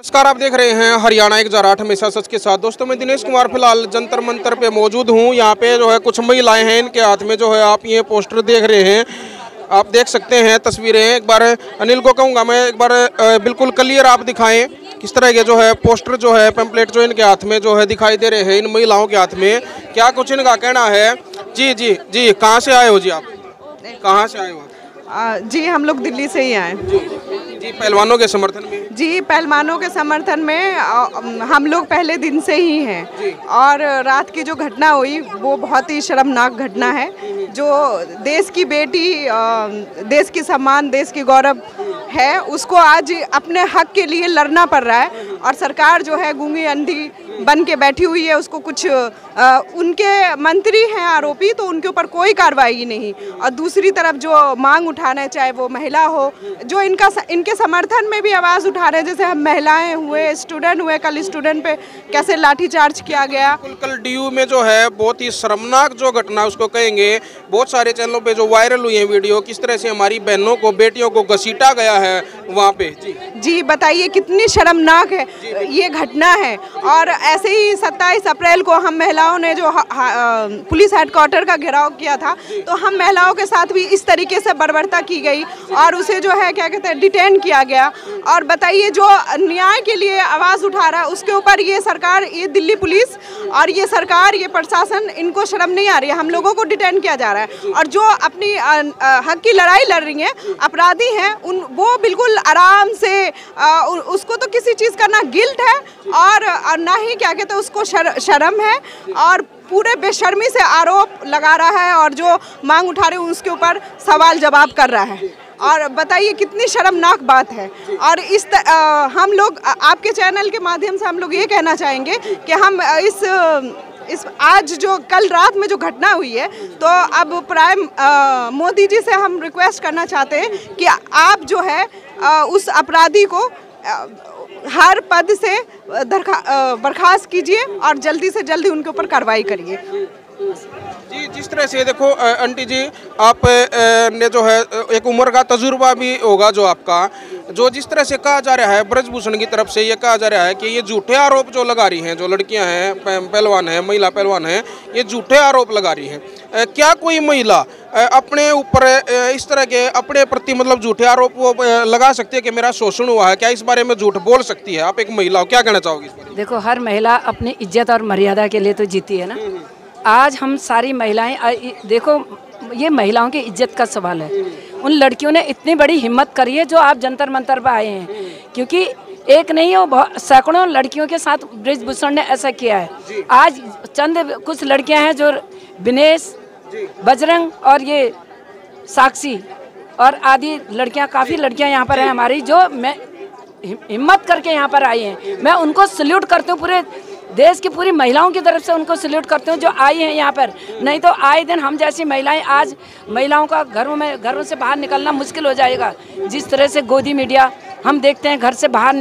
नमस्कार, आप देख रहे हैं हरियाणा 1008 हमेशा सच के साथ। दोस्तों, मैं दिनेश कुमार फिलहाल जंतर मंतर पे मौजूद हूँ। यहाँ पे जो है कुछ महिलाएं हैं, इनके हाथ में जो है आप ये पोस्टर देख रहे हैं, आप देख सकते हैं तस्वीरें। एक बार अनिल को कहूँगा मैं एक बार बिल्कुल क्लियर आप दिखाएं किस तरह के जो है पोस्टर जो है पैम्पलेट जो इनके हाथ में जो है दिखाई दे रहे हैं, इन महिलाओं के हाथ में। क्या कुछ इनका कहना है? जी जी जी, कहाँ से आए हो जी आप? कहाँ से आए हो? जी हम लोग दिल्ली से ही आए। जी, पहलवानों के समर्थन में? जी, पहलवानों के समर्थन में हम लोग पहले दिन से ही हैं। और रात की जो घटना हुई वो बहुत ही शर्मनाक घटना है। जो देश की बेटी, देश की सम्मान, देश की गौरव है, उसको आज अपने हक के लिए लड़ना पड़ रहा है। और सरकार जो है गूंगी अंधी बन के बैठी हुई है। उसको कुछ उनके मंत्री हैं आरोपी, तो उनके ऊपर कोई कार्रवाई नहीं। और दूसरी तरफ जो मांग उठाना है, चाहे वो महिला हो, जो इनके समर्थन में भी आवाज़ उठा रहे हैं, जैसे हम महिलाएं हुए, स्टूडेंट हुए, कल स्टूडेंट पे कैसे लाठीचार्ज किया गया। कल डीयू में जो है बहुत ही शर्मनाक जो घटना उसको कहेंगे, बहुत सारे चैनलों पे जो वायरल हुई है वीडियो, किस तरह से हमारी बहनों को, बेटियों को घसीटा गया है वहाँ पे। जी बताइए, कितनी शर्मनाक है ये घटना है। और ऐसे ही 27 अप्रैल को हम महिलाओं ने जो पुलिस हेडक्वार्टर का घेराव किया था, तो हम महिलाओं के साथ भी इस तरीके से बर्बरता की गई और उसे जो है क्या कहते हैं डिटेन किया गया। और बताइए, जो न्याय के लिए आवाज़ उठा रहा है उसके ऊपर ये सरकार, ये दिल्ली पुलिस और ये सरकार, ये प्रशासन, इनको शर्म नहीं आ रही है। हम लोगों को डिटेन किया जा रहा है। और जो अपनी हक की लड़ाई लड़ रही हैं, अपराधी हैं, वो बिल्कुल आराम से, उसको तो किसी चीज़ का ना गिल्ट है और ना ही क्या कहते हैं उसको शर्म है। और पूरे बेशर्मी से आरोप लगा रहा है और जो मांग उठा रहे हैं उसके ऊपर सवाल जवाब कर रहा है। और बताइए कितनी शर्मनाक बात है। और हम लोग आपके चैनल के माध्यम से हम लोग ये कहना चाहेंगे कि हम इस आज जो कल रात में जो घटना हुई है, तो अब प्राइम मोदी जी से हम रिक्वेस्ट करना चाहते हैं कि आप जो है उस अपराधी को हर पद से बर्खास्त कीजिए और जल्दी से जल्दी उनके ऊपर कार्रवाई करिए। जी, जिस तरह से देखो आंटी जी, आप ने जो है एक उम्र का तजुर्बा भी होगा जो आपका, जो जिस तरह से कहा जा रहा है ब्रजभूषण की तरफ से ये कहा जा रहा है कि ये झूठे आरोप जो लगा रही हैं, जो लड़कियां हैं, पहलवान हैं, महिला पहलवान हैं, ये झूठे आरोप लगा रही हैं। क्या कोई महिला अपने ऊपर इस तरह के अपने प्रति मतलब झूठे आरोप वो लगा सकती है कि मेरा शोषण हुआ है? क्या इस बारे में झूठ बोल सकती है? आप एक महिला हो, क्या कहना चाहोगी इस बारे में? देखो, हर महिला अपनी इज्जत और मर्यादा के लिए तो जीती है ना। आज हम सारी महिलाएं, देखो ये महिलाओं की इज्जत का सवाल है। उन लड़कियों ने इतनी बड़ी हिम्मत करी है जो आप जंतर मंतर पर आए हैं, क्योंकि एक नहीं हो, सैकड़ों लड़कियों के साथ ब्रजभूषण ने ऐसा किया है। आज चंद कुछ लड़कियां हैं जो विनेश, बजरंग और ये साक्षी और आदि लड़कियां, काफ़ी लड़कियां यहाँ पर हैं हमारी, जो मैं हिम्मत करके यहाँ पर आई हैं। मैं उनको सल्यूट करती हूँ, पूरे देश की पूरी महिलाओं की तरफ से उनको सल्यूट करते हूँ जो आई हैं यहाँ पर। नहीं तो आए दिन हम जैसी महिलाएं, आज महिलाओं का घरों से बाहर निकलना मुश्किल हो जाएगा। जिस तरह से गोदी मीडिया हम देखते हैं, घर से बाहर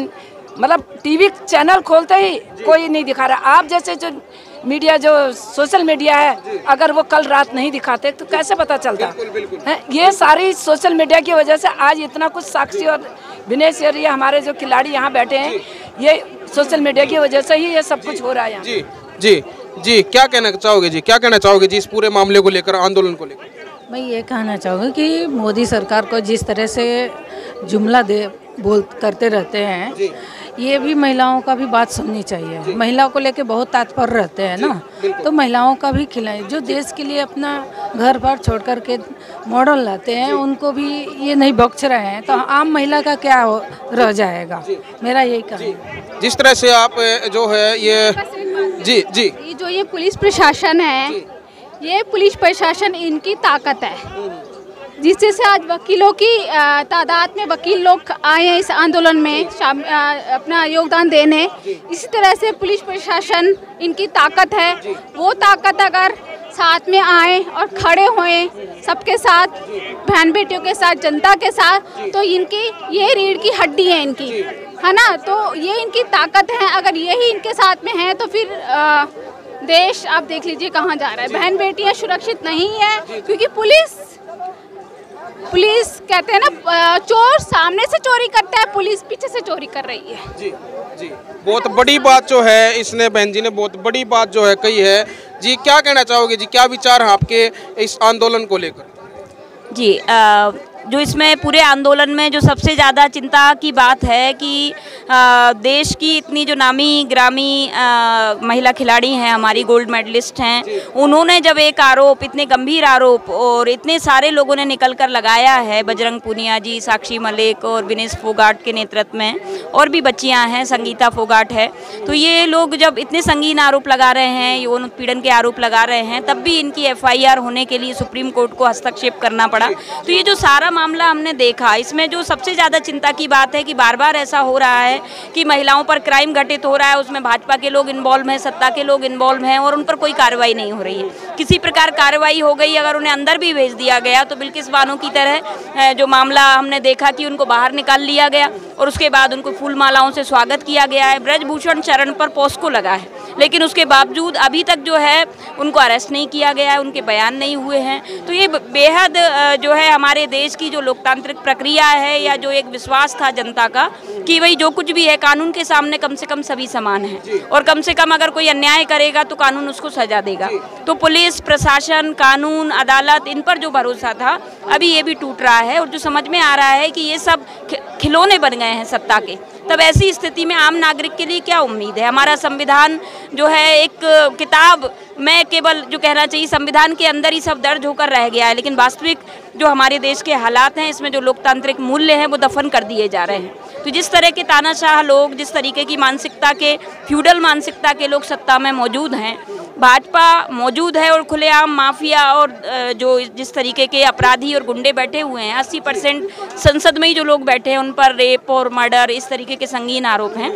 मतलब टीवी चैनल खोलते ही कोई नहीं दिखा रहा। आप जैसे जो मीडिया, जो सोशल मीडिया है, अगर वो कल रात नहीं दिखाते तो कैसे पता चलता है? ये सारी सोशल मीडिया की वजह से आज इतना कुछ साक्षी और विनेश और ये हमारे जो खिलाड़ी यहाँ बैठे हैं, ये सोशल मीडिया की वजह से ही ये सब कुछ हो रहा है यहाँ। जी जी जी, क्या कहना चाहोगे जी? क्या कहना चाहोगे जी इस पूरे मामले को लेकर, आंदोलन को लेकर? मैं ये कहना चाहूँगी कि मोदी सरकार को जिस तरह से जुमला करते रहते हैं, ये भी महिलाओं का भी बात सुननी चाहिए। महिलाओं को लेके बहुत तात्पर्य रहते हैं ना, तो महिलाओं का भी खिलाए, जो देश के लिए अपना घर बार छोड़ कर के मॉडल लाते हैं, उनको भी ये नहीं बख्श रहे हैं, तो आम महिला का क्या रह जाएगा? मेरा यही कहना है। जिस तरह से आप जो है ये जी जी, ये पुलिस प्रशासन है, ये पुलिस प्रशासन इनकी ताकत है, जिससे से आज वकीलों की तादाद में वकील लोग आए हैं इस आंदोलन में अपना योगदान देने। इसी तरह से पुलिस प्रशासन इनकी ताकत है। वो ताकत अगर साथ में आए और खड़े हुए सबके साथ, बहन बेटियों के साथ, जनता के साथ, तो इनकी ये रीढ़ की हड्डी है इनकी, है ना। तो ये इनकी ताकत है। अगर यही इनके साथ में है तो फिर देश आप देख लीजिए कहाँ जा रहा है। बहन बेटियाँ सुरक्षित नहीं है, क्योंकि पुलिस पुलिस कहते हैं ना, चोर सामने से चोरी करता है, पुलिस पीछे से चोरी कर रही है। जी जी, बहुत बड़ी बात जो है इसने बहन जी ने बहुत बड़ी बात जो है कही है। जी क्या कहना चाहोगे जी, क्या विचार हैं आपके इस आंदोलन को लेकर? जी जो इसमें पूरे आंदोलन में जो सबसे ज़्यादा चिंता की बात है कि देश की इतनी जो नामी ग्रामी महिला खिलाड़ी हैं, हमारी गोल्ड मेडलिस्ट हैं, उन्होंने जब एक आरोप, इतने गंभीर आरोप और इतने सारे लोगों ने निकल कर लगाया है, बजरंग पूनिया जी, साक्षी मलिक और विनेश फोगाट के नेतृत्व में, और भी बच्चियां हैं, संगीता फोगाट है, तो ये लोग जब इतने संगीन आरोप लगा रहे हैं, यौन उत्पीड़न के आरोप लगा रहे हैं, तब भी इनकी FIR होने के लिए सुप्रीम कोर्ट को हस्तक्षेप करना पड़ा। तो ये जो सारा मामला हमने देखा, इसमें जो सबसे ज़्यादा चिंता की बात है कि बार बार ऐसा हो रहा है कि महिलाओं पर क्राइम घटित हो रहा है, उसमें भाजपा के लोग इन्वॉल्व हैं, सत्ता के लोग इन्वॉल्व हैं, और उन पर कोई कार्रवाई नहीं हो रही है। किसी प्रकार कार्रवाई हो गई, अगर उन्हें अंदर भी भेज दिया गया तो बिल्किस बानो की तरह जो मामला हमने देखा कि उनको बाहर निकाल लिया गया और उसके बाद उनको फूल मालाओं से स्वागत किया गया है। ब्रजभूषण शरण पर पोस्को लगा है, लेकिन उसके बावजूद अभी तक जो है उनको अरेस्ट नहीं किया गया है, उनके बयान नहीं हुए हैं। तो ये बेहद जो है हमारे देश की जो लोकतांत्रिक प्रक्रिया है, या जो एक विश्वास था जनता का कि भाई जो कुछ भी है कानून के सामने कम से कम सभी समान हैं, और कम से कम अगर कोई अन्याय करेगा तो कानून उसको सजा देगा। तो पुलिस प्रशासन, कानून, अदालत, इन पर जो भरोसा था अभी ये भी टूट रहा है, और जो समझ में आ रहा है कि ये सब खिलौने बन गए हैं सत्ता के। तब ऐसी स्थिति में आम नागरिक के लिए क्या उम्मीद है? हमारा संविधान जो है एक किताब में केवल जो कहना चाहिए संविधान के अंदर ही सब दर्ज होकर रह गया है, लेकिन वास्तविक जो हमारे देश के हालात हैं, इसमें जो लोकतांत्रिक मूल्य हैं वो दफन कर दिए जा रहे हैं। तो जिस तरह के तानाशाह लोग, जिस तरीके की मानसिकता के, फ्यूडल मानसिकता के लोग सत्ता में मौजूद हैं, भाजपा मौजूद है, और खुलेआम माफिया और जो जिस तरीके के अपराधी और गुंडे बैठे हुए हैं, 80% संसद में ही जो लोग बैठे हैं उन पर रेप और मर्डर, इस तरीके के संगीन आरोप हैं।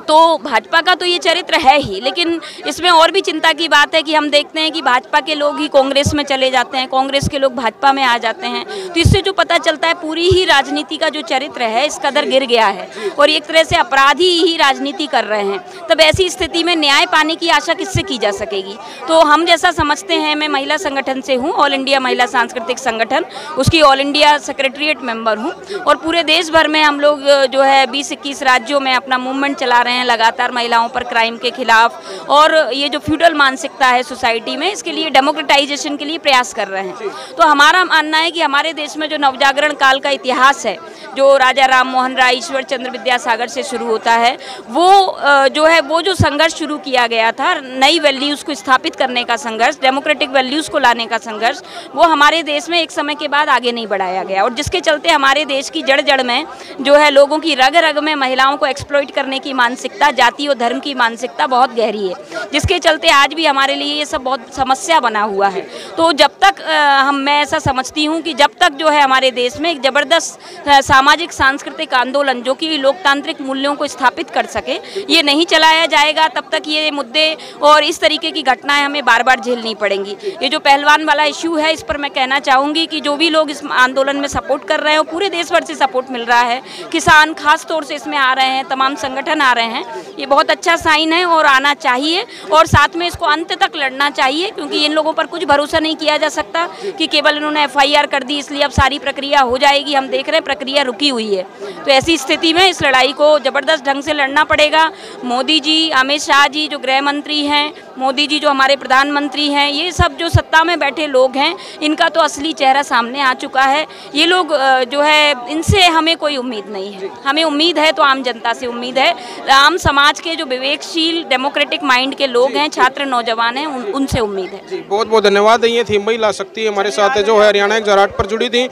तो भाजपा का तो ये चरित्र है ही, लेकिन इसमें और भी चिंता की बात है कि हम देखते हैं कि भाजपा के लोग ही कांग्रेस में चले जाते हैं, कांग्रेस के लोग भाजपा में आ जाते हैं। तो इससे जो पता चलता है पूरी ही राजनीति का जो चरित्र है इस कदर गिर गया है, और एक तरह से अपराधी ही राजनीति कर रहे हैं। तब ऐसी स्थिति में न्याय पाने की आशा किससे की जा सकेगी? तो हम जैसा समझते हैं, मैं महिला संगठन से हूँ, ऑल इंडिया महिला सांस्कृतिक संगठन, उसकी ऑल इंडिया सेक्रेटरीट मेंबर हूँ, और पूरे देश भर में हम लोग जो है 20-21 राज्यों में अपना मूवमेंट चला रहे हैं लगातार महिलाओं पर क्राइम के खिलाफ, और ये जो फ्यूडल मानसिकता है सोसाइटी में, इसके लिए डेमोक्रेटाइजेशन के लिए प्रयास कर रहे हैं। तो हमारा मानना है कि हमारे देश में जो नवजागरण काल का इतिहास है, जो राजा राम मोहन राय, ईश्वर चंद्र विद्यासागर से शुरू होता है, वो जो है वो जो संघर्ष शुरू किया गया था, नई वैल्यूज़ को स्थापित करने का संघर्ष, डेमोक्रेटिक वैल्यूज़ को लाने का संघर्ष, वो हमारे देश में एक समय के बाद आगे नहीं बढ़ाया गया, और जिसके चलते हमारे देश की जड़ जड़ में जो है लोगों की रग रग में महिलाओं को एक्सप्लॉइट करने की मानसिकता, जाति और धर्म की मानसिकता बहुत गहरी है, जिसके चलते आज भी हमारे लिए ये सब बहुत समस्या बना हुआ है। तो जब तक मैं ऐसा समझती हूँ कि जब तक जो है हमारे देश में एक ज़बरदस्त सामाजिक सांस्कृतिक आंदोलन जो कि लोकतांत्रिक मूल्यों को स्थापित कर सके, ये नहीं चलाया जाएगा, तब तक ये मुद्दे और इस तरीके की घटनाएं हमें बार बार झेलनी पड़ेंगी। ये जो पहलवान वाला इशू है, इस पर मैं कहना चाहूँगी कि जो भी लोग इस आंदोलन में सपोर्ट कर रहे हैं, पूरे देश भर से सपोर्ट मिल रहा है, किसान खास तौर से इसमें आ रहे हैं, तमाम संगठन आ रहे हैं, ये बहुत अच्छा साइन है और आना चाहिए, और साथ में इसको अंत तक लड़ना चाहिए, क्योंकि इन लोगों पर कुछ भरोसा नहीं किया जा सकता कि केवल इन्होंने FIR कर दी इसलिए अब सारी प्रक्रिया हो जाएगी। हम देख रहे हैं प्रक्रिया रुकी हुई है। तो ऐसी स्थिति में इस लड़ाई को ज़बरदस्त ढंग से लड़ना पड़ेगा। मोदी जी, अमित शाह जी जो गृह मंत्री हैं, मोदी जी जो हमारे प्रधानमंत्री हैं, ये सब जो सत्ता में बैठे लोग हैं, इनका तो असली चेहरा सामने आ चुका है। ये लोग जो है, इनसे हमें कोई उम्मीद नहीं है। हमें उम्मीद है तो आम जनता से उम्मीद है, आम समाज के जो विवेकशील डेमोक्रेटिक माइंड के लोग हैं, छात्र नौजवान हैं, उनसे उम्मीद है। बहुत बहुत धन्यवाद। ये थी महिला शक्ति, हमारे साथ जो है हरियाणा एक जराट पर जुड़ी थी।